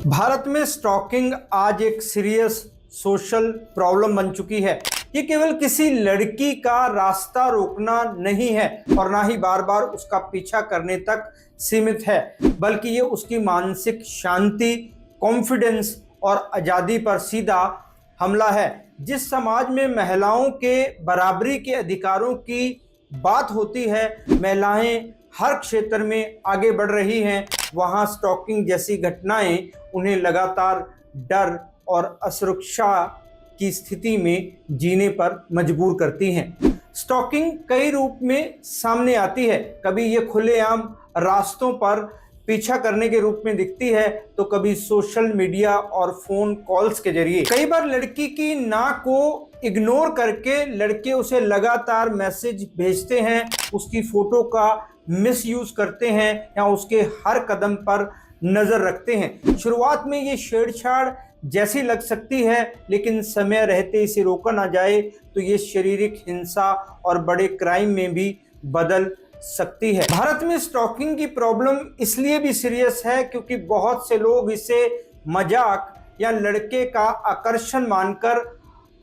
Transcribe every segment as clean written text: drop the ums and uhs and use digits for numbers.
भारत में स्टॉकिंग आज एक सीरियस सोशल प्रॉब्लम बन चुकी है। ये केवल किसी लड़की का रास्ता रोकना नहीं है और ना ही बार बार उसका पीछा करने तक सीमित है, बल्कि ये उसकी मानसिक शांति, कॉन्फिडेंस और आज़ादी पर सीधा हमला है। जिस समाज में महिलाओं के बराबरी के अधिकारों की बात होती है, महिलाएं हर क्षेत्र में आगे बढ़ रही हैं, वहां स्टॉकिंग जैसी घटनाएं उन्हें लगातार डर और असुरक्षा की स्थिति में जीने पर मजबूर करती हैं। स्टॉकिंग कई रूप में सामने आती है। कभी ये खुलेआम रास्तों पर पीछा करने के रूप में दिखती है, तो कभी सोशल मीडिया और फोन कॉल्स के जरिए। कई बार लड़की की ना को इग्नोर करके लड़के उसे लगातार मैसेज भेजते हैं, उसकी फोटो का मिसयूज करते हैं या उसके हर कदम पर नजर रखते हैं। शुरुआत में ये छेड़छाड़ जैसी लग सकती है, लेकिन समय रहते इसे रोका ना जाए तो ये शारीरिक हिंसा और बड़े क्राइम में भी बदल सकती है। भारत में स्टॉकिंग की प्रॉब्लम इसलिए भी सीरियस है क्योंकि बहुत से लोग इसे मजाक या लड़के का आकर्षण मानकर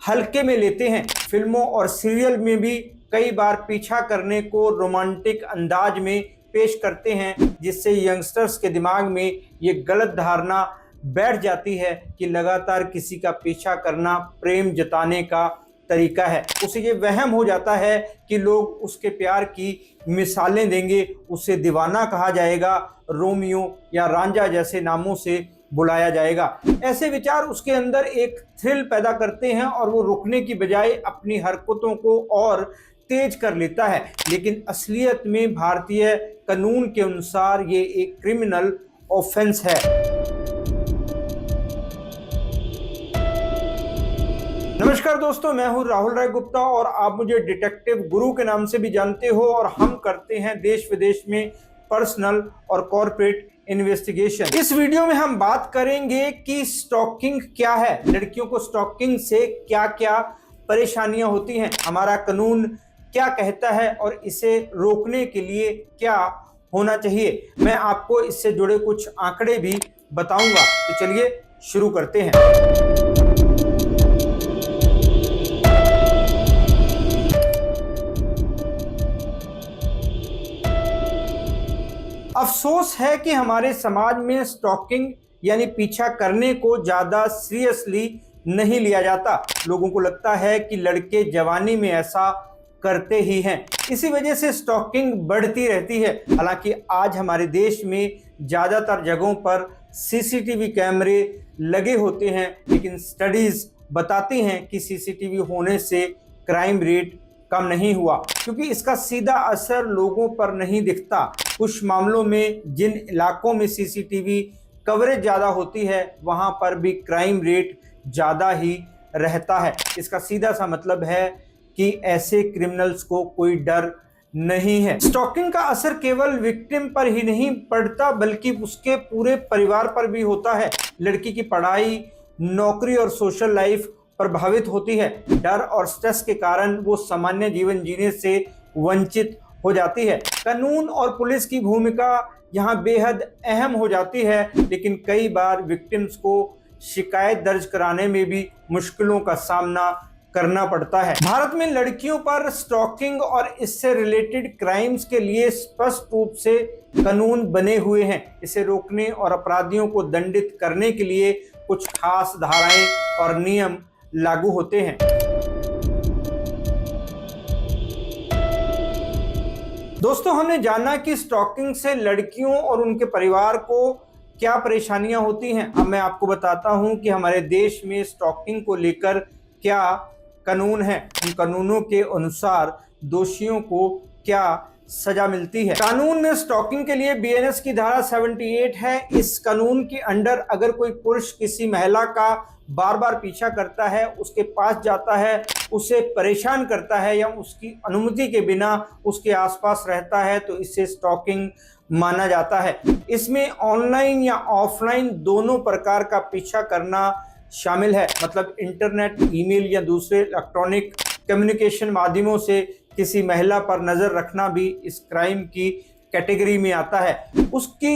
हल्के में लेते हैं। फिल्मों और सीरियल में भी कई बार पीछा करने को रोमांटिक अंदाज में पेश करते हैं, जिससे यंगस्टर्स के दिमाग में ये गलत धारणा बैठ जाती है कि लगातार किसी का पीछा करना प्रेम जताने का तरीका है। उसे ये वहम हो जाता है कि लोग उसके प्यार की मिसालें देंगे, उसे दीवाना कहा जाएगा, रोमियो या रांझा जैसे नामों से बुलाया जाएगा। ऐसे विचार उसके अंदर एक थ्रिल पैदा करते हैं और वो रुकने की बजाय अपनी हरकतों को और तेज कर लेता है। लेकिन असलियत में भारतीय कानून के अनुसार ये एक क्रिमिनल ऑफेंस है। नमस्कार दोस्तों, मैं हूं राहुल राय गुप्ता और आप मुझे डिटेक्टिव गुरु के नाम से भी जानते हो, और हम करते हैं देश विदेश में पर्सनल और कॉर्पोरेट इन्वेस्टिगेशन। इस वीडियो में हम बात करेंगे कि स्टॉकिंग क्या है, लड़कियों को स्टॉकिंग से क्या क्या परेशानियां होती हैं, हमारा कानून क्या कहता है और इसे रोकने के लिए क्या होना चाहिए। मैं आपको इससे जुड़े कुछ आंकड़े भी बताऊंगा। तो चलिए शुरू करते हैं। अफसोस है कि हमारे समाज में स्टॉकिंग यानी पीछा करने को ज्यादा सीरियसली नहीं लिया जाता। लोगों को लगता है कि लड़के जवानी में ऐसा करते ही हैं, इसी वजह से स्टॉकिंग बढ़ती रहती है। हालांकि आज हमारे देश में ज्यादातर जगहों पर सीसीटीवी कैमरे लगे होते हैं, लेकिन स्टडीज बताती हैं कि सीसीटीवी होने से क्राइम रेट कम नहीं हुआ, क्योंकि इसका सीधा असर लोगों पर नहीं दिखता। कुछ मामलों में जिन इलाकों में सीसीटीवी कवरेज ज़्यादा होती है, वहां पर भी क्राइम रेट ज़्यादा ही रहता है। इसका सीधा सा मतलब है कि ऐसे क्रिमिनल्स को कोई डर नहीं है। स्टॉकिंग का असर केवल विक्टिम पर ही नहीं पड़ता, बल्कि उसके पूरे परिवार पर भी होता है। लड़की की पढ़ाई, नौकरी और सोशल लाइफ प्रभावित होती है। डर और स्ट्रेस के कारण वो सामान्य जीवन जीने से वंचित हो जाती है। कानून और पुलिस की भूमिका यहाँ बेहद अहम हो जाती है, लेकिन कई बार विक्टिम्स को शिकायत दर्ज कराने में भी मुश्किलों का सामना करना पड़ता है। भारत में लड़कियों पर स्टॉकिंग और इससे रिलेटेड क्राइम्स के लिए स्पष्ट रूप से कानून बने हुए हैं। इसे रोकने और अपराधियों को दंडित करने के लिए कुछ खास धाराएं और नियम लागू होते हैं। दोस्तों, हमने जाना कि स्टॉकिंग से लड़कियों और उनके परिवार को क्या परेशानियां होती हैं। अब मैं आपको बताता हूं कि हमारे देश में स्टॉकिंग को लेकर क्या कानून है, उन कानूनों के अनुसार दोषियों को क्या सजा मिलती है। कानून में स्टॉकिंग के लिए बीएनएस की धारा 78 है। इस कानून के अंडर अगर कोई पुरुष किसी महिला का बार बार पीछा करता है, उसके पास जाता है, उसे परेशान करता है या उसकी अनुमति के बिना उसके आसपास रहता है, तो इसे स्टॉकिंग माना जाता है। इसमें ऑनलाइन या ऑफलाइन दोनों प्रकार का पीछा करना शामिल है। मतलब इंटरनेट, ईमेल या दूसरे इलेक्ट्रॉनिक कम्युनिकेशन माध्यमों से किसी महिला पर नजर रखना भी इस क्राइम की कैटेगरी में आता है। उसकी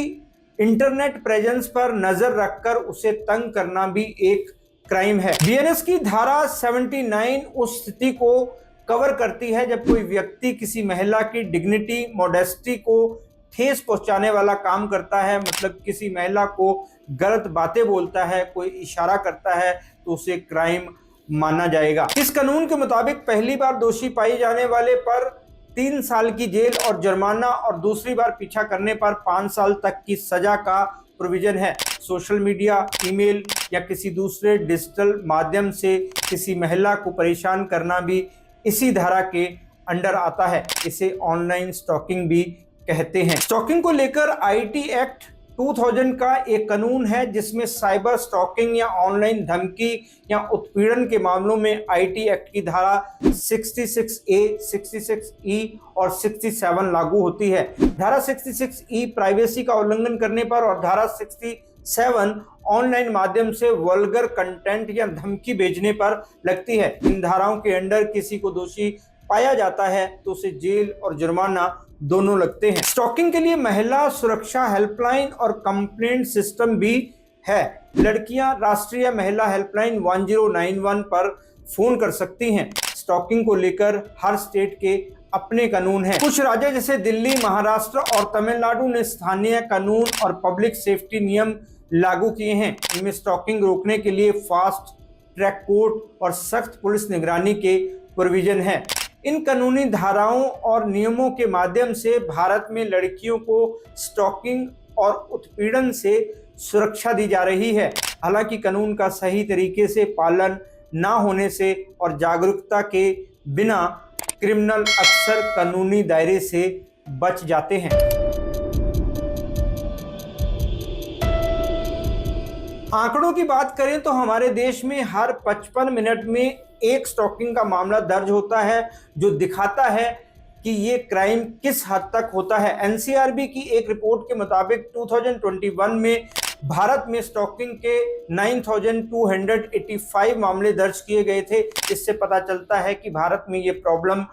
इंटरनेट प्रेजेंस पर नजर रखकर उसे तंग करना भी एक क्राइम है। बीएनएस की धारा 79 उस स्थिति को कवर करती है जब कोई व्यक्ति किसी महिला की डिग्निटी, मॉडेस्टी को ठेस पहुंचाने वाला काम करता है, मतलब किसी महिला को गलत बातें बोलता है, कोई इशारा करता है, तो उसे क्राइम माना जाएगा। इस कानून के मुताबिक पहली बार दोषी पाए जाने वाले पर 3 साल की जेल और जुर्माना और दूसरी बार पीछा करने पर 5 साल तक की सजा का प्रोविजन है। सोशल मीडिया, ईमेल या किसी दूसरे डिजिटल माध्यम से किसी महिला को परेशान करना भी इसी धारा के अंडर आता है। इसे ऑनलाइन स्टॉकिंग भी कहते हैं। स्टॉकिंग को लेकर आईटी एक्ट 2000 का एक कानून है जिसमें साइबर स्टॉकिंग या ऑनलाइन धमकी या उत्पीड़न के मामलों में आईटी एक्ट की धारा 66A, 66E और 67 लागू होती है। धारा 66E प्राइवेसी का उल्लंघन करने पर और धारा 67 ऑनलाइन माध्यम से वल्गर कंटेंट या धमकी भेजने पर लगती है। इन धाराओं के अंडर किसी को दोषी पाया जाता है तो उसे जेल और जुर्माना दोनों लगते हैं। स्टॉकिंग के लिए महिला सुरक्षा हेल्पलाइन और कंप्लेंट सिस्टम भी है। लड़कियां राष्ट्रीय महिला हेल्पलाइन 1091 पर फोन कर सकती हैं। स्टॉकिंग को लेकर हर स्टेट के अपने कानून हैं। कुछ राज्य जैसे दिल्ली, महाराष्ट्र और तमिलनाडु ने स्थानीय कानून और पब्लिक सेफ्टी नियम लागू किए हैं। इनमें स्टॉकिंग रोकने के लिए फास्ट ट्रैक कोर्ट और सख्त पुलिस निगरानी के प्रोविजन है। इन कानूनी धाराओं और नियमों के माध्यम से भारत में लड़कियों को स्टॉकिंग और उत्पीड़न से सुरक्षा दी जा रही है। हालांकि कानून का सही तरीके से पालन ना होने से और जागरूकता के बिना क्रिमिनल अक्सर कानूनी दायरे से बच जाते हैं। आंकड़ों की बात करें तो हमारे देश में हर 55 मिनट में एक स्टॉकिंग का मामला दर्ज होता है, जो दिखाता है कि ये क्राइम किस हद तक होता है। एनसीआरबी की एक रिपोर्ट के मुताबिक 2021 में भारत में स्टॉकिंग के 9285 मामले दर्ज किए गए थे। इससे पता चलता है कि भारत में ये प्रॉब्लम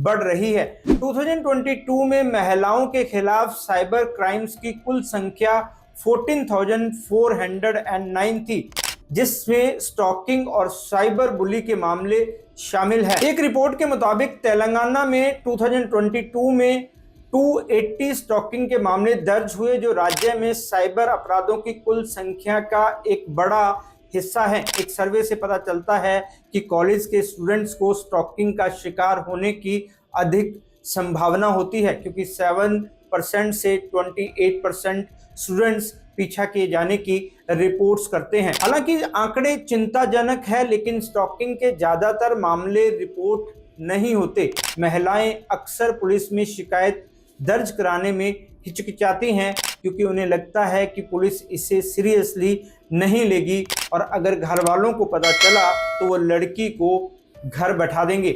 बढ़ रही है। 2022 में महिलाओं के खिलाफ साइबर क्राइम्स की कुल संख्या 14,409 थी, जिसमें स्टॉकिंग और साइबर बुली के मामले शामिल हैं। एक रिपोर्ट के मुताबिक तेलंगाना में 2022 में 280 स्टॉकिंग के मामले दर्ज हुए, जो राज्य में साइबर अपराधों की कुल संख्या का एक बड़ा हिस्सा है। एक सर्वे से पता चलता है कि कॉलेज के स्टूडेंट्स को स्टॉकिंग का शिकार होने की अधिक संभावना होती है, क्योंकि 7% से 28% स्टूडेंट्स पीछा किए जाने की रिपोर्ट्स करते हैं। हालांकि आंकड़े चिंताजनक है, लेकिन स्टॉकिंग के ज्यादातर मामले रिपोर्ट नहीं होते। महिलाएं अक्सर पुलिस में शिकायत दर्ज कराने में हिचकिचाती हैं, क्योंकि उन्हें लगता है कि पुलिस इसे सीरियसली नहीं लेगी और अगर घर वालों को पता चला तो वो लड़की को घर बैठा देंगे।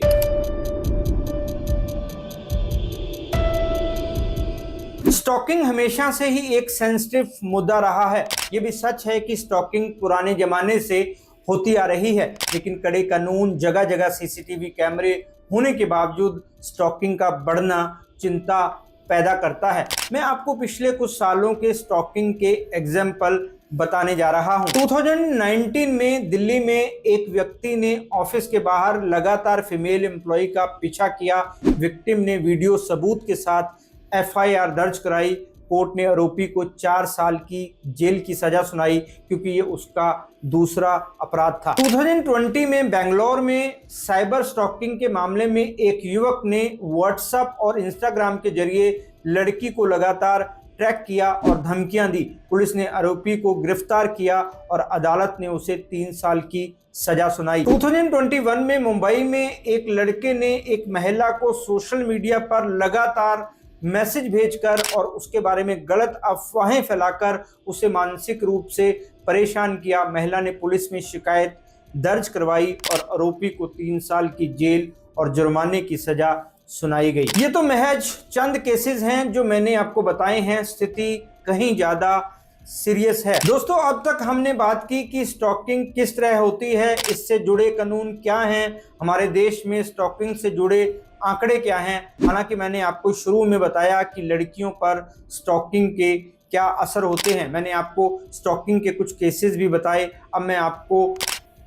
स्टॉकिंग हमेशा से ही एक सेंसिटिव मुद्दा रहा है। ये भी सच है कि स्टॉकिंग पुराने जमाने से होती आ रही है, लेकिन कड़े कानून, जगह जगह सीसीटीवी कैमरे होने के बावजूद स्टॉकिंग का बढ़ना चिंता पैदा करता है। मैं आपको पिछले कुछ सालों के स्टॉकिंग के एग्जाम्पल बताने जा रहा हूं। 2019 में दिल्ली में एक व्यक्ति ने ऑफिस के बाहर लगातार फीमेल एम्प्लॉय का पीछा किया। विक्टिम ने वीडियो सबूत के साथ एफआईआर दर्ज कराई। कोर्ट ने आरोपी को 4 साल की जेल की सजा सुनाई, क्योंकि ये उसका दूसरा अपराध था। 2020 में बेंगलोर में साइबर स्टॉकिंग के मामले में एक युवक ने व्हाट्सएप और इंस्टाग्राम के जरिए लड़की को लगातार ट्रैक किया और धमकियां दी। पुलिस ने आरोपी को गिरफ्तार किया और अदालत ने उसे 3 साल की सजा सुनाई। 2021 में मुंबई में एक लड़के ने एक महिला को सोशल मीडिया पर लगातार मैसेज भेजकर और उसके बारे में गलत अफवाहें फैलाकर उसे मानसिक रूप से परेशान किया। महिला ने पुलिस में शिकायत दर्ज करवाई और आरोपी को 3 साल की जेल और जुर्माने की सजा सुनाई गई। ये तो महज चंद केसेस हैं जो मैंने आपको बताए हैं। स्थिति कहीं ज्यादा सीरियस है। दोस्तों, अब तक हमने बात की कि स्टॉकिंग किस तरह होती है, इससे जुड़े कानून क्या हैं, हमारे देश में स्टॉकिंग से जुड़े आंकड़े क्या हैं। हालांकि मैंने आपको शुरू में बताया कि लड़कियों पर स्टॉकिंग के क्या असर होते हैं। मैंने आपको स्टॉकिंग के कुछ केसेस भी बताए। अब मैं आपको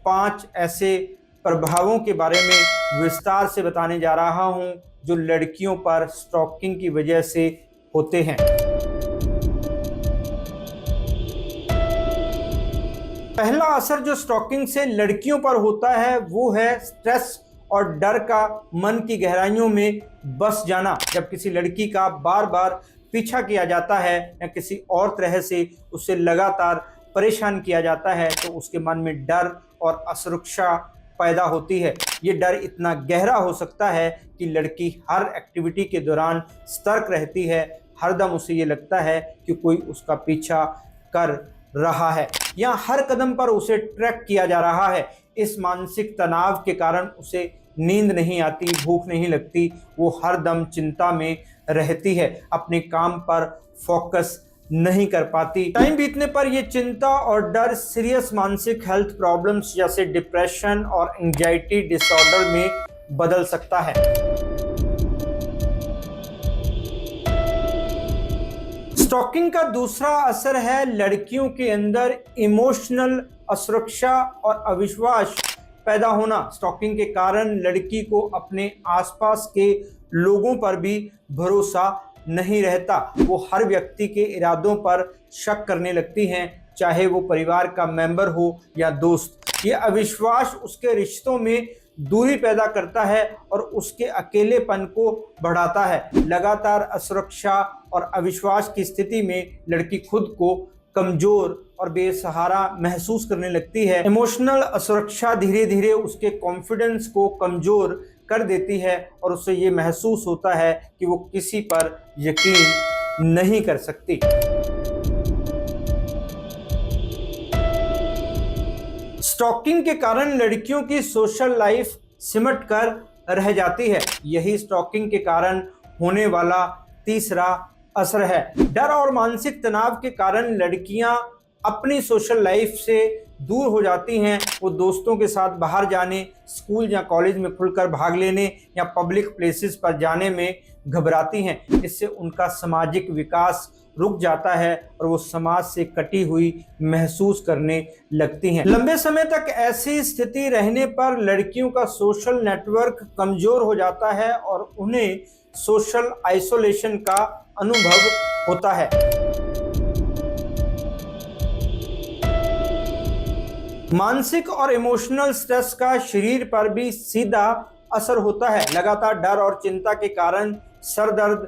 5 ऐसे प्रभावों के बारे में विस्तार से बताने जा रहा हूं जो लड़कियों पर स्टॉकिंग की वजह से होते हैं। पहला असर जो स्टॉकिंग से लड़कियों पर होता है वो है स्ट्रेस और डर का मन की गहराइयों में बस जाना। जब किसी लड़की का बार बार पीछा किया जाता है या किसी और तरह से उसे लगातार परेशान किया जाता है तो उसके मन में डर और असुरक्षा पैदा होती है। ये डर इतना गहरा हो सकता है कि लड़की हर एक्टिविटी के दौरान सतर्क रहती है। हरदम उसे ये लगता है कि कोई उसका पीछा कर रहा है या हर कदम पर उसे ट्रैक किया जा रहा है। इस मानसिक तनाव के कारण उसे नींद नहीं आती, भूख नहीं लगती, वो हर दम चिंता में रहती है, अपने काम पर फोकस नहीं कर पाती। टाइम बीतने पर ये चिंता और डर सीरियस मानसिक हेल्थ प्रॉब्लम्स जैसे डिप्रेशन और एंजाइटी डिसऑर्डर में बदल सकता है। स्टॉकिंग का दूसरा असर है लड़कियों के अंदर इमोशनल असुरक्षा और अविश्वास पैदा होना। स्टॉकिंग के कारण लड़की को अपने आसपास के लोगों पर भी भरोसा नहीं रहता। वो हर व्यक्ति के इरादों पर शक करने लगती हैं, चाहे वो परिवार का मेंबर हो या दोस्त। ये अविश्वास उसके रिश्तों में दूरी पैदा करता है और उसके अकेलेपन को बढ़ाता है। लगातार असुरक्षा और अविश्वास की स्थिति में लड़की खुद को कमजोर और बेसहारा महसूस करने लगती है। इमोशनल असुरक्षा धीरे धीरे उसके कॉन्फिडेंस को कमजोर कर देती है और उसे ये महसूस होता है कि वो किसी पर यकीन नहीं कर सकती। स्टॉकिंग के कारण लड़कियों की सोशल लाइफ सिमट कर रह जाती है। यही स्टॉकिंग के कारण होने वाला तीसरा असर है। डर और मानसिक तनाव के कारण लड़कियां अपनी सोशल लाइफ से दूर हो जाती हैं। वो दोस्तों के साथ बाहर जाने, स्कूल या कॉलेज में खुलकर भाग लेने या पब्लिक प्लेसेस पर जाने में घबराती हैं। इससे उनका सामाजिक विकास रुक जाता है और वो समाज से कटी हुई महसूस करने लगती हैं। लंबे समय तक ऐसी स्थिति रहने पर लड़कियों का सोशल नेटवर्क कमजोर हो जाता है और उन्हें सोशल आइसोलेशन का अनुभव होता है। मानसिक और इमोशनल स्ट्रेस का शरीर पर भी सीधा असर होता है। लगातार डर और चिंता के कारण सर दर्द,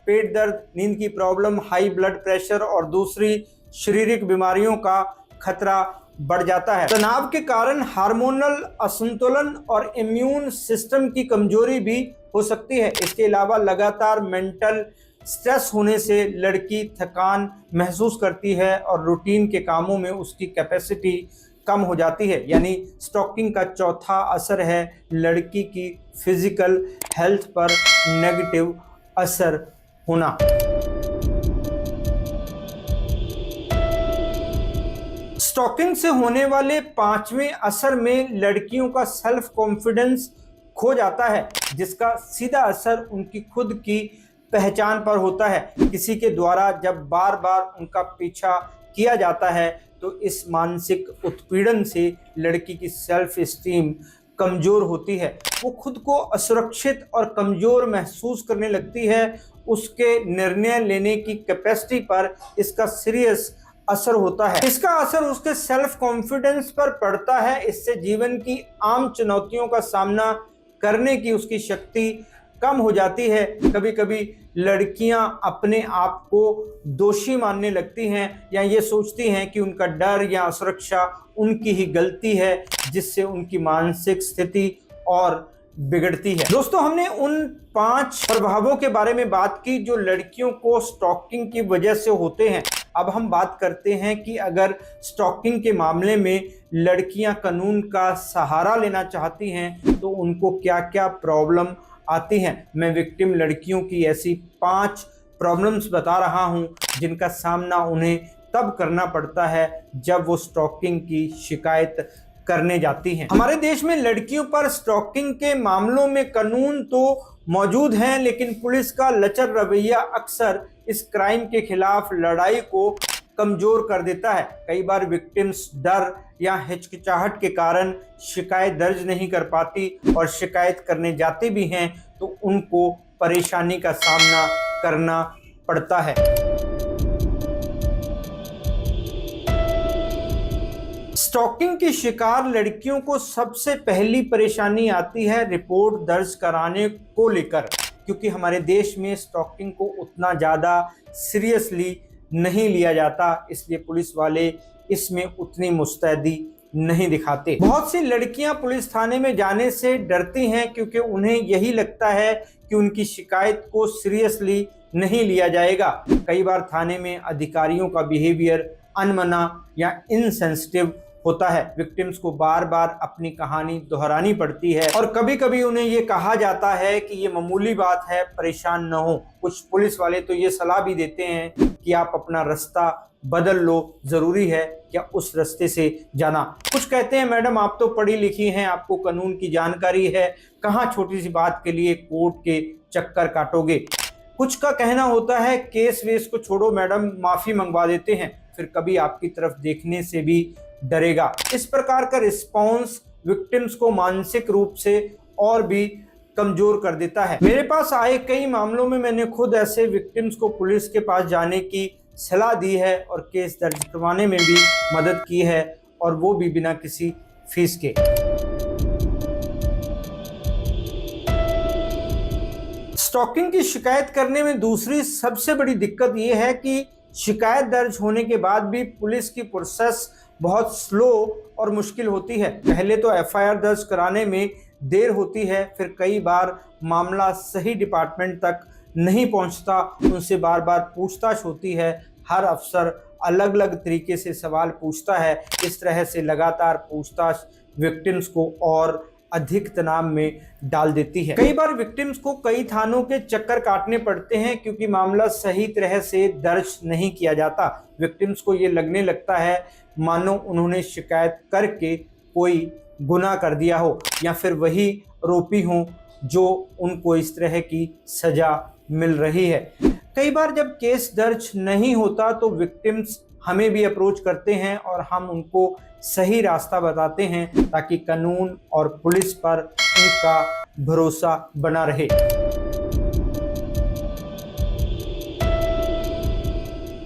पेट दर्द, नींद की प्रॉब्लम, हाई ब्लड प्रेशर और दूसरी शारीरिक बीमारियों का खतरा बढ़ जाता है। तनाव के कारण हार्मोनल असंतुलन और इम्यून सिस्टम की कमजोरी भी हो सकती है। इसके अलावा लगातार मेंटल स्ट्रेस होने से लड़की थकान महसूस करती है और रूटीन के कामों में उसकी कैपेसिटी कम हो जाती है। यानी स्टॉकिंग का चौथा असर है लड़की की फिजिकल हेल्थ पर नेगेटिव असर होना। स्टॉकिंग से होने वाले पांचवें असर में लड़कियों का सेल्फ कॉन्फिडेंस खो जाता है, जिसका सीधा असर उनकी खुद की पहचान पर होता है। किसी के द्वारा जब बार बार उनका पीछा किया जाता है तो इस मानसिक उत्पीड़न से लड़की की सेल्फ एस्टीम कमजोर होती है। वो खुद को असुरक्षित और कमजोर महसूस करने लगती है। उसके निर्णय लेने की कैपेसिटी पर इसका सीरियस असर होता है। इसका असर उसके सेल्फ कॉन्फिडेंस पर पड़ता है। इससे जीवन की आम चुनौतियों का सामना करने की उसकी शक्ति कम हो जाती है। कभी कभी लड़कियां अपने आप को दोषी मानने लगती हैं या ये सोचती हैं कि उनका डर या असुरक्षा उनकी ही गलती है, जिससे उनकी मानसिक स्थिति और बिगड़ती है। दोस्तों, हमने उन 5 प्रभावों के बारे में बात की जो लड़कियों को स्टॉकिंग की वजह से होते हैं। अब हम बात करते हैं कि अगर स्टॉकिंग के मामले में लड़कियां कानून का सहारा लेना चाहती हैं तो उनको क्या क्या प्रॉब्लम आती हैं। मैं विक्टिम लड़कियों की ऐसी 5 प्रॉब्लम्स बता रहा हूं जिनका सामना उन्हें तब करना पड़ता है जब वो स्टॉकिंग की शिकायत करने जाती हैं। हमारे देश में लड़कियों पर स्टॉकिंग के मामलों में कानून तो मौजूद हैं, लेकिन पुलिस का लचर रवैया अक्सर इस क्राइम के खिलाफ लड़ाई को कमजोर कर देता है। कई बार विक्टिम्स डर या हिचकिचाहट के कारण शिकायत दर्ज नहीं कर पाती और शिकायत करने जाते भी हैं तो उनको परेशानी का सामना करना पड़ता है। स्टॉकिंग की शिकार लड़कियों को सबसे पहली परेशानी आती है रिपोर्ट दर्ज कराने को लेकर, क्योंकि हमारे देश में स्टॉकिंग को उतना ज़्यादा सीरियसली नहीं लिया जाता, इसलिए पुलिस वाले इसमें उतनी मुस्तैदी नहीं दिखाते। बहुत सी लड़कियां पुलिस थाने में जाने से डरती हैं क्योंकि उन्हें यही लगता है कि उनकी शिकायत को सीरियसली नहीं लिया जाएगा। कई बार थाने में अधिकारियों का बिहेवियर अनमना या इनसेंसिटिव होता है। विक्टिम्स को बार बार अपनी कहानी दोहरानी पड़ती है और कभी कभी उन्हें ये कहा जाता है कि ये मामूली बात है, परेशान न हो। कुछ पुलिस वाले तो ये सलाह भी देते हैं कि आप अपना रास्ता बदल लो, जरूरी है क्या उस रास्ते से जाना। कुछ कहते हैं मैडम आप तो पढ़ी लिखी हैं, आपको कानून की जानकारी है, कहाँ छोटी सी बात के लिए कोर्ट के चक्कर काटोगे। कुछ का कहना होता है केस वेस को छोड़ो मैडम, माफी मंगवा देते हैं, फिर कभी आपकी तरफ देखने से भी डरेगा। इस प्रकार का रिस्पॉन्स विक्टिम्स को मानसिक रूप से और भी कमजोर कर देता है। मेरे पास आए कई मामलों में मैंने खुद ऐसे विक्टिम्स को पुलिस के पास जाने की सलाह दी है और केस दर्ज करवाने में भी मदद की है, और वो भी बिना किसी फीस के। स्टॉकिंग की शिकायत करने में दूसरी सबसे बड़ी दिक्कत ये है कि शिकायत दर्ज होने के बाद भी पुलिस की प्रोसेस बहुत स्लो और मुश्किल होती है। पहले तो एफआईआर दर्ज कराने में देर होती है, फिर कई बार मामला सही डिपार्टमेंट तक नहीं पहुंचता, उनसे बार बार पूछताछ होती है। हर अफसर अलग अलग तरीके से सवाल पूछता है। इस तरह से लगातार पूछताछ विक्टिम्स को और अधिक तनाव में डाल देती है। कई बार विक्टिम्स को कई थानों के चक्कर काटने पड़ते हैं क्योंकि मामला सही तरह से दर्ज नहीं किया जाता। विक्टिम्स को ये लगने लगता है मानो उन्होंने शिकायत करके कोई गुनाह कर दिया हो या फिर वही आरोपी हो जो उनको इस तरह की सजा मिल रही है। कई बार जब केस दर्ज नहीं होता तो विक्टिम्स हमें भी अप्रोच करते हैं और हम उनको सही रास्ता बताते हैं ताकि कानून और पुलिस पर उनका भरोसा बना रहे।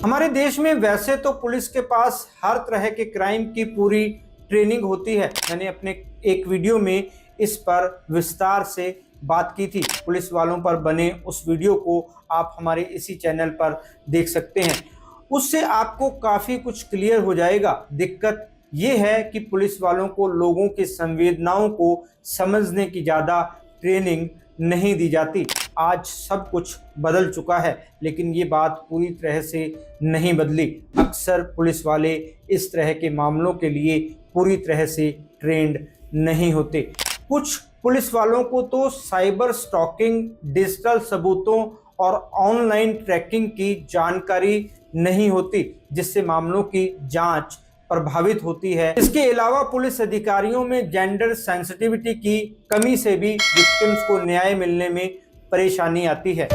हमारे देश में वैसे तो पुलिस के पास हर तरह के क्राइम की पूरी ट्रेनिंग होती है। मैंने अपने एक वीडियो में इस पर विस्तार से बात की थी। पुलिस वालों पर बने उस वीडियो को आप हमारे इसी चैनल पर देख सकते हैं। उससे आपको काफ़ी कुछ क्लियर हो जाएगा। दिक्कत ये है कि पुलिस वालों को लोगों की संवेदनाओं को समझने की ज़्यादा ट्रेनिंग नहीं दी जाती। आज सब कुछ बदल चुका है, लेकिन ये बात पूरी तरह से नहीं बदली। अक्सर पुलिस वाले इस तरह के मामलों के लिए पूरी तरह से ट्रेंड नहीं होते। कुछ पुलिस वालों को तो साइबर स्टॉकिंग, डिजिटल सबूतों और ऑनलाइन ट्रैकिंग की जानकारी नहीं होती, जिससे मामलों की जांच प्रभावित होती है। इसके अलावा पुलिस अधिकारियों में जेंडर सेंसिटिविटी की कमी से भी विक्टिम्स को न्याय मिलने में परेशानी आती है।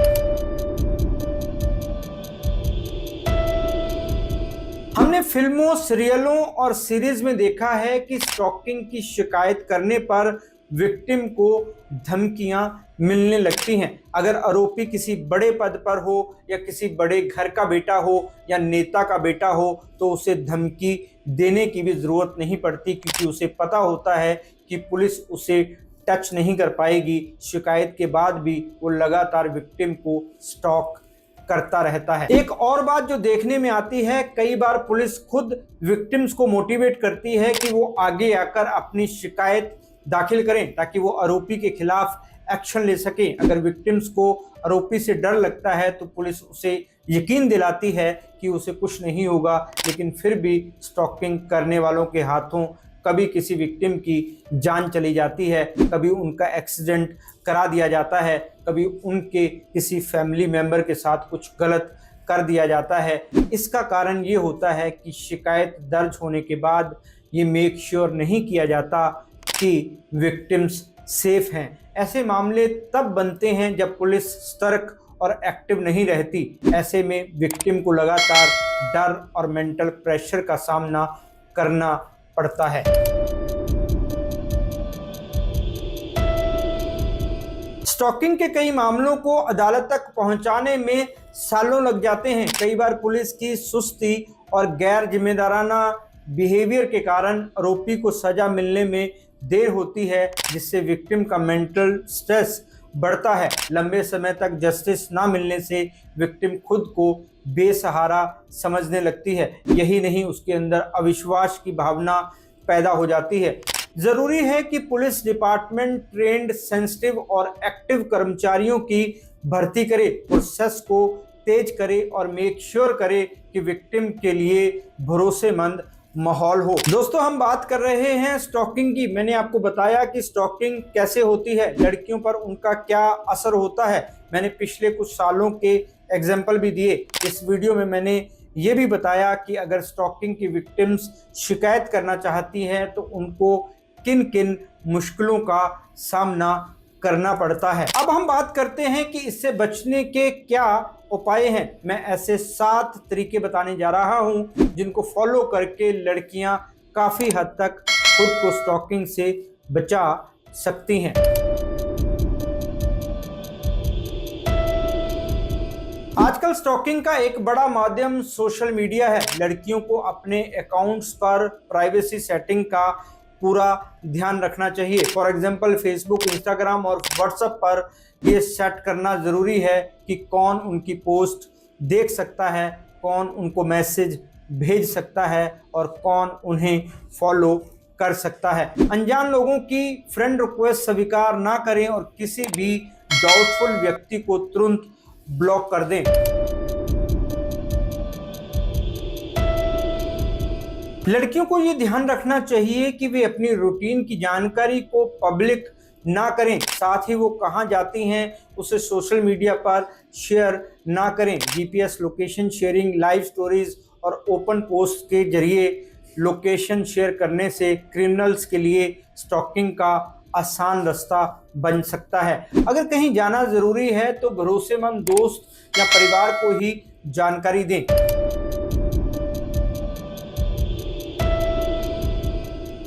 हमने फिल्मों, सीरियलों और सीरीज में देखा है कि स्टॉकिंग की शिकायत करने पर विक्टिम को धमकियां मिलने लगती हैं। अगर आरोपी किसी बड़े पद पर हो या किसी बड़े घर का बेटा हो या नेता का बेटा हो तो उसे धमकी देने की भी ज़रूरत नहीं पड़ती, क्योंकि उसे पता होता है कि पुलिस उसे टच नहीं कर पाएगी। शिकायत के बाद भी वो लगातार विक्टिम को स्टॉक करता रहता है। एक और बात जो देखने में आती है, कई बार पुलिस खुद विक्टिम्स को मोटिवेट करती है कि वो आगे आकर अपनी शिकायत दाखिल करें ताकि वो आरोपी के खिलाफ एक्शन ले सकें। अगर विक्टिम्स को आरोपी से डर लगता है तो पुलिस उसे यकीन दिलाती है कि उसे कुछ नहीं होगा, लेकिन फिर भी स्टॉकिंग करने वालों के हाथों कभी किसी विक्टिम की जान चली जाती है, कभी उनका एक्सीडेंट करा दिया जाता है, कभी उनके किसी फैमिली मेम्बर के साथ कुछ गलत कर दिया जाता है। इसका कारण ये होता है कि शिकायत दर्ज होने के बाद ये मेक श्योर नहीं किया जाता कि विक्टिम्स सेफ हैं। ऐसे मामले तब बनते हैं जब पुलिस सतर्क और एक्टिव नहीं रहती। ऐसे में विक्टिम को लगातार डर और मेंटल प्रेशर का सामना करना पड़ता है। स्टॉकिंग के कई मामलों को अदालत तक पहुंचाने में सालों लग जाते हैं। कई बार पुलिस की सुस्ती और गैर जिम्मेदाराना बिहेवियर के कारण आरोपी को सजा मिलने में देर होती है, जिससे विक्टिम का मेंटल स्ट्रेस बढ़ता है। लंबे समय तक जस्टिस ना मिलने से विक्टिम खुद को बेसहारा समझने लगती है। यही नहीं, उसके अंदर अविश्वास की भावना पैदा हो जाती है। जरूरी है कि पुलिस डिपार्टमेंट ट्रेंड, सेंसिटिव और एक्टिव कर्मचारियों की भर्ती करे, प्रोसेस को तेज करे और मेक श्योर करे कि विक्टिम के लिए भरोसेमंद माहौल हो। दोस्तों, हम बात कर रहे हैं स्टॉकिंग की। मैंने आपको बताया कि स्टॉकिंग कैसे होती है, लड़कियों पर उनका क्या असर होता है। मैंने पिछले कुछ सालों के एग्जाम्पल भी दिए। इस वीडियो में मैंने ये भी बताया कि अगर स्टॉकिंग की विक्टिम्स शिकायत करना चाहती हैं तो उनको किन किन मुश्किलों का सामना करना पड़ता है। अब हम बात करते हैं कि इससे बचने के क्या उपाय हैं। मैं ऐसे 7 तरीके बताने जा रहा हूं जिनको फॉलो करके लड़कियां काफी हद तक खुद को स्टॉकिंग से बचा सकती हैं। आजकल स्टॉकिंग का एक बड़ा माध्यम सोशल मीडिया है। लड़कियों को अपने अकाउंट्स पर प्राइवेसी सेटिंग का पूरा ध्यान रखना चाहिए। फॉर एग्जाम्पल, फेसबुक, इंस्टाग्राम और व्हाट्सएप पर ये सेट करना ज़रूरी है कि कौन उनकी पोस्ट देख सकता है, कौन उनको मैसेज भेज सकता है और कौन उन्हें फॉलो कर सकता है। अनजान लोगों की फ्रेंड रिक्वेस्ट स्वीकार ना करें और किसी भी डाउटफुल व्यक्ति को तुरंत ब्लॉक कर दें। लड़कियों को ये ध्यान रखना चाहिए कि वे अपनी रूटीन की जानकारी को पब्लिक ना करें। साथ ही वो कहाँ जाती हैं उसे सोशल मीडिया पर शेयर ना करें। GPS location sharing, live stories और ओपन पोस्ट के जरिए लोकेशन शेयर करने से क्रिमिनल्स के लिए स्टॉकिंग का आसान रास्ता बन सकता है। अगर कहीं जाना ज़रूरी है तो भरोसेमंद दोस्त या परिवार को ही जानकारी दें।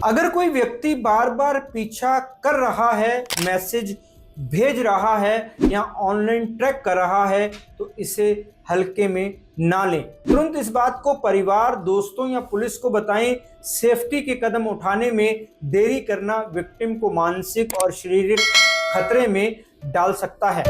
अगर कोई व्यक्ति बार बार पीछा कर रहा है, मैसेज भेज रहा है या ऑनलाइन ट्रैक कर रहा है तो इसे हल्के में ना लें। तुरंत इस बात को परिवार, दोस्तों या पुलिस को बताएं। सेफ्टी के कदम उठाने में देरी करना विक्टिम को मानसिक और शारीरिक खतरे में डाल सकता है।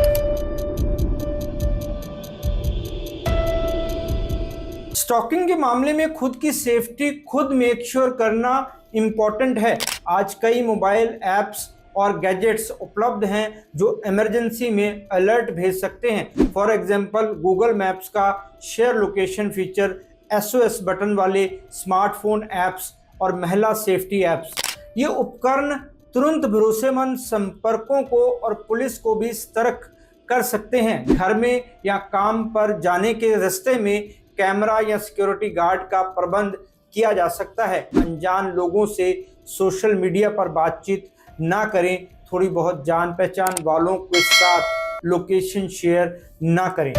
स्टॉकिंग के मामले में खुद की सेफ्टी खुद मेक श्योर करना इम्पॉर्टेंट है। आज कई मोबाइल ऐप्स और गैजेट्स उपलब्ध हैं जो इमरजेंसी में अलर्ट भेज सकते हैं। फॉर एग्जांपल, गूगल मैप्स का share location feature, SOS button वाले स्मार्टफोन ऐप्स और महिला सेफ्टी ऐप्स। ये उपकरण तुरंत भरोसेमंद संपर्कों को और पुलिस को भी सतर्क कर सकते हैं। घर में या काम पर जाने के रास्ते में कैमरा या सिक्योरिटी गार्ड का प्रबंध किया जा सकता है। अनजान लोगों से सोशल मीडिया पर बातचीत ना करें। थोड़ी बहुत जान पहचान वालों के साथ लोकेशन शेयर ना करें।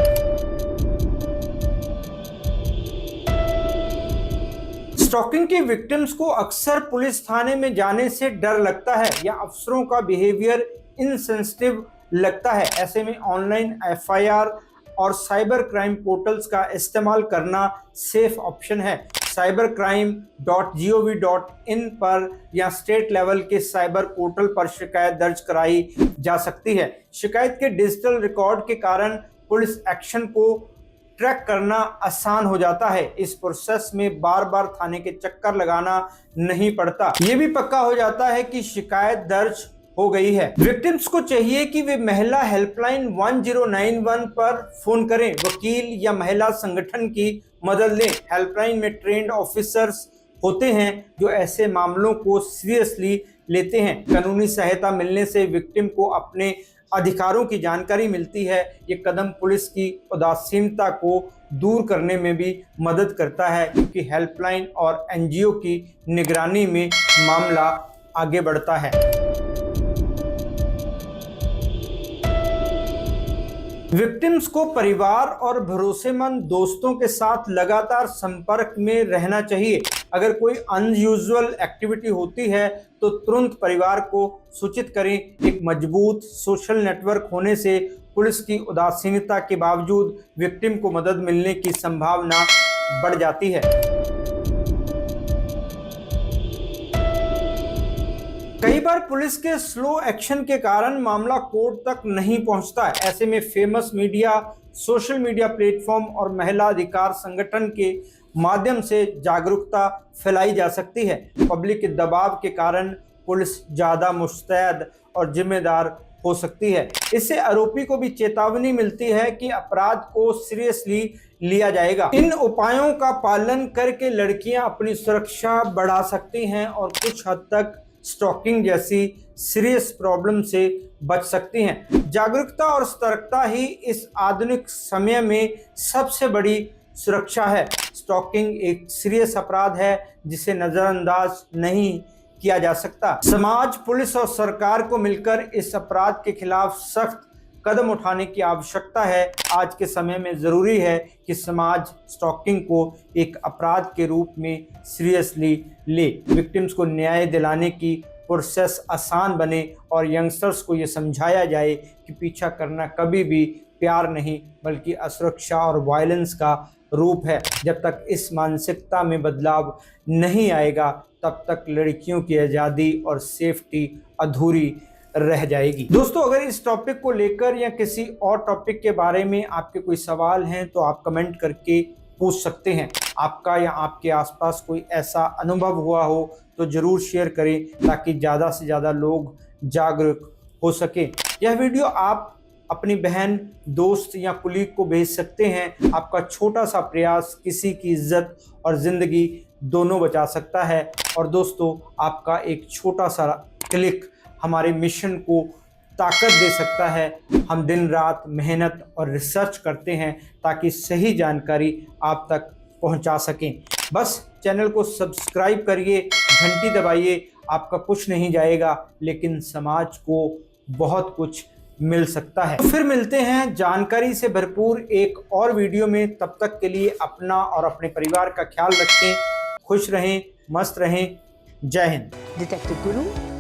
स्टॉकिंग के विक्टिम्स को अक्सर पुलिस थाने में जाने से डर लगता है या अफसरों का बिहेवियर इनसेंसिटिव लगता है। ऐसे में ऑनलाइन FIR और साइबर क्राइम पोर्टल्स का इस्तेमाल करना सेफ ऑप्शन है। cybercrime.gov.in पर या स्टेट लेवल के साइबर पोर्टल पर शिकायत दर्ज कराई जा सकती है। शिकायत के डिजिटल रिकॉर्ड के कारण पुलिस एक्शन को ट्रैक करना आसान हो जाता है। इस प्रोसेस में बार बार थाने के चक्कर लगाना नहीं पड़ता। ये भी पक्का हो जाता है कि शिकायत दर्ज हो गई है। विक्टिम्स को चाहिए कि वे महिला हेल्पलाइन 1091 पर फोन करें, वकील या महिला संगठन की मदद लें। हेल्पलाइन में ट्रेंड ऑफिसर्स होते हैं जो ऐसे मामलों को सीरियसली लेते हैं। कानूनी सहायता मिलने से विक्टिम को अपने अधिकारों की जानकारी मिलती है। ये कदम पुलिस की उदासीनता को दूर करने में भी मदद करता है, क्योंकि हेल्पलाइन और NGO की निगरानी में मामला आगे बढ़ता है। विक्टिम्स को परिवार और भरोसेमंद दोस्तों के साथ लगातार संपर्क में रहना चाहिए। अगर कोई अनयूजुअल एक्टिविटी होती है तो तुरंत परिवार को सूचित करें। एक मजबूत सोशल नेटवर्क होने से पुलिस की उदासीनता के बावजूद विक्टिम को मदद मिलने की संभावना बढ़ जाती है। कई बार पुलिस के स्लो एक्शन के कारण मामला कोर्ट तक नहीं पहुंचता है। ऐसे में famous media, social media platform और महिला अधिकार संगठन के माध्यम से जागरूकता फैलाई जा सकती है। पब्लिक के दबाव के कारण पुलिस ज्यादा मुस्तैद और जिम्मेदार हो सकती है। इससे आरोपी को भी चेतावनी मिलती है कि अपराध को सीरियसली लिया जाएगा। इन उपायों का पालन करके लड़कियां अपनी सुरक्षा बढ़ा सकती हैं और कुछ हद तक स्टॉकिंग जैसी सीरियस प्रॉब्लम से बच सकती हैं। जागरूकता और सतर्कता ही इस आधुनिक समय में सबसे बड़ी सुरक्षा है। स्टॉकिंग एक सीरियस अपराध है जिसे नजरअंदाज नहीं किया जा सकता। समाज, पुलिस और सरकार को मिलकर इस अपराध के खिलाफ सख्त कदम उठाने की आवश्यकता है। आज के समय में जरूरी है कि समाज स्टॉकिंग को एक अपराध के रूप में सीरियसली ले। विक्टिम्स को न्याय दिलाने की प्रोसेस आसान बने और यंगस्टर्स को ये समझाया जाए कि पीछा करना कभी भी प्यार नहीं बल्कि असुरक्षा और वायलेंस का रूप है। जब तक इस मानसिकता में बदलाव नहीं आएगा तब तक लड़कियों की आज़ादी और सेफ्टी अधूरी रह जाएगी। दोस्तों, अगर इस टॉपिक को लेकर या किसी और टॉपिक के बारे में आपके कोई सवाल हैं तो आप कमेंट करके पूछ सकते हैं। आपका या आपके आसपास कोई ऐसा अनुभव हुआ हो तो ज़रूर शेयर करें ताकि ज़्यादा से ज़्यादा लोग जागरूक हो सकें। यह वीडियो आप अपनी बहन, दोस्त या कुलीग को भेज सकते हैं। आपका छोटा सा प्रयास किसी की इज्जत और ज़िंदगी दोनों बचा सकता है। और दोस्तों, आपका एक छोटा सा क्लिक हमारे मिशन को ताकत दे सकता है। हम दिन रात मेहनत और रिसर्च करते हैं ताकि सही जानकारी आप तक पहुंचा सकें। बस चैनल को सब्सक्राइब करिए, घंटी दबाइए। आपका कुछ नहीं जाएगा लेकिन समाज को बहुत कुछ मिल सकता है। तो फिर मिलते हैं जानकारी से भरपूर एक और वीडियो में। तब तक के लिए अपना और अपने परिवार का ख्याल रखें। खुश रहें, मस्त रहें। जय हिंद। डिटेक्टिव गुरु